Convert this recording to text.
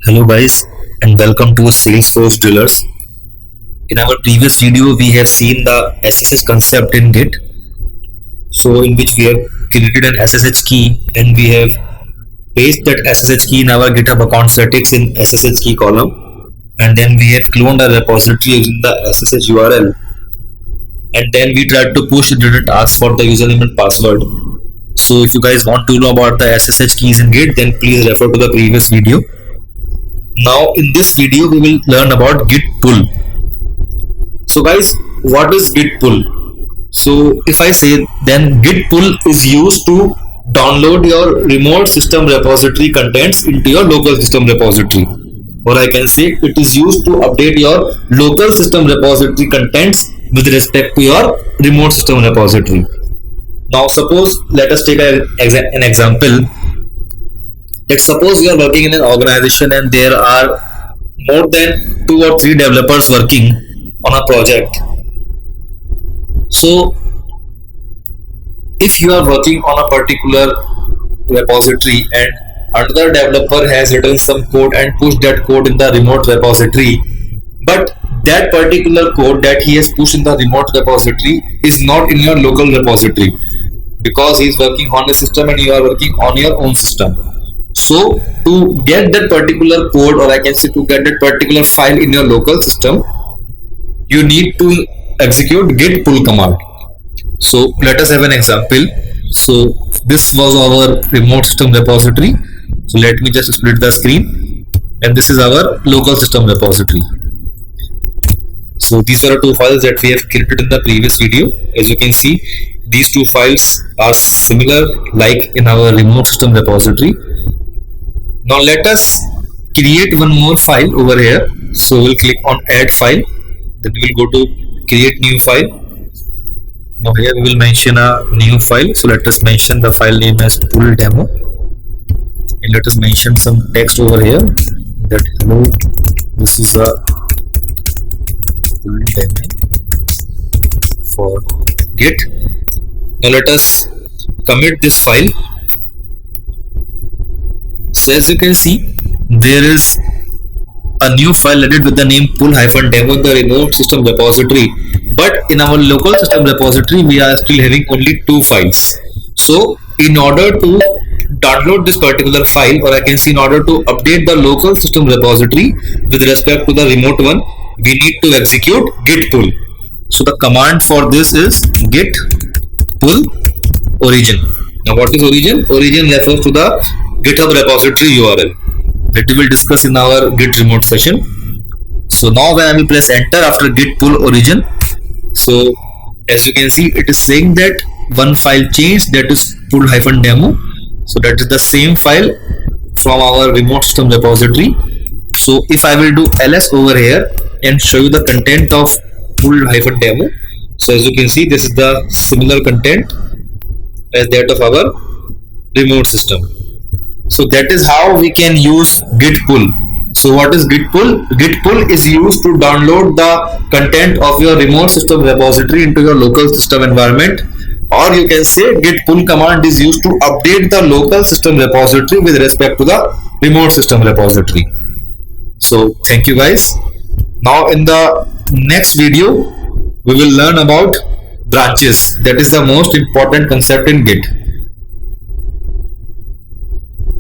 Hello guys and welcome to Salesforce Drillers. In our previous video we have seen the SSH concept in Git. So in which we have created an SSH key and we have pasted that SSH key in our GitHub account settings in SSH key column, and then we have cloned a repository using the SSH URL, and then we tried to push it didn't ask for the username and password. So if you guys want to know about the SSH keys in Git, then please refer to the previous video. Now in this video we will learn about git pull. So guys, what is git pull? So if I say, then git pull is used to download your remote system repository contents into your local system repository, or I can say it is used to update your local system repository contents with respect to your remote system repository. Now suppose, let us take an example. Let's suppose you are working in an organization and there are more than 2 or 3 developers working on a project. So if you are working on a particular repository and another developer has written some code and pushed that code in the remote repository, but that particular code that he has pushed in the remote repository is not in your local repository, because he is working on a system and you are working on your own system. So to get that particular code, or I can say to get that particular file in your local system, you need to execute git pull command. So let us have an example. So this was our remote system repository. So let me just split the screen, and this is our local system repository. So these are the 2 files that we have created in the previous video. As you can see, these 2 files are similar like in our remote system repository. Now let us create one more file over here. So we'll click on add file, then we will go to create new file. Now here we will mention a new file. So let us mention the file name as pull demo, and let us mention some text over here that hello, this is a pull demo for Git. Now let us commit this file. So as you can see, there is a new file added with the name pull-demo in the remote system repository, but in our local system repository we are still having only 2 files. So in order to download this particular file, or I can say in order to update the local system repository with respect to the remote one, we need to execute git pull. So the command for this is git pull origin. Now what is origin? Origin refers to the GitHub repository URL that we will discuss in our git remote session. So now when I will press enter after git pull origin, so as you can see, it is saying that one file changed, that is pull-demo. So that is the same file from our remote system repository. So if I will do ls over here and show you the content of pull-demo, so as you can see, this is the similar content as that of our remote system. So that is how we can use git pull. So what is git pull? Git pull is used to download the content of your remote system repository into your local system environment, or you can say git pull command is used to update the local system repository with respect to the remote system repository. So thank you guys. Now in the next video we will learn about branches. That is the most important concept in Git.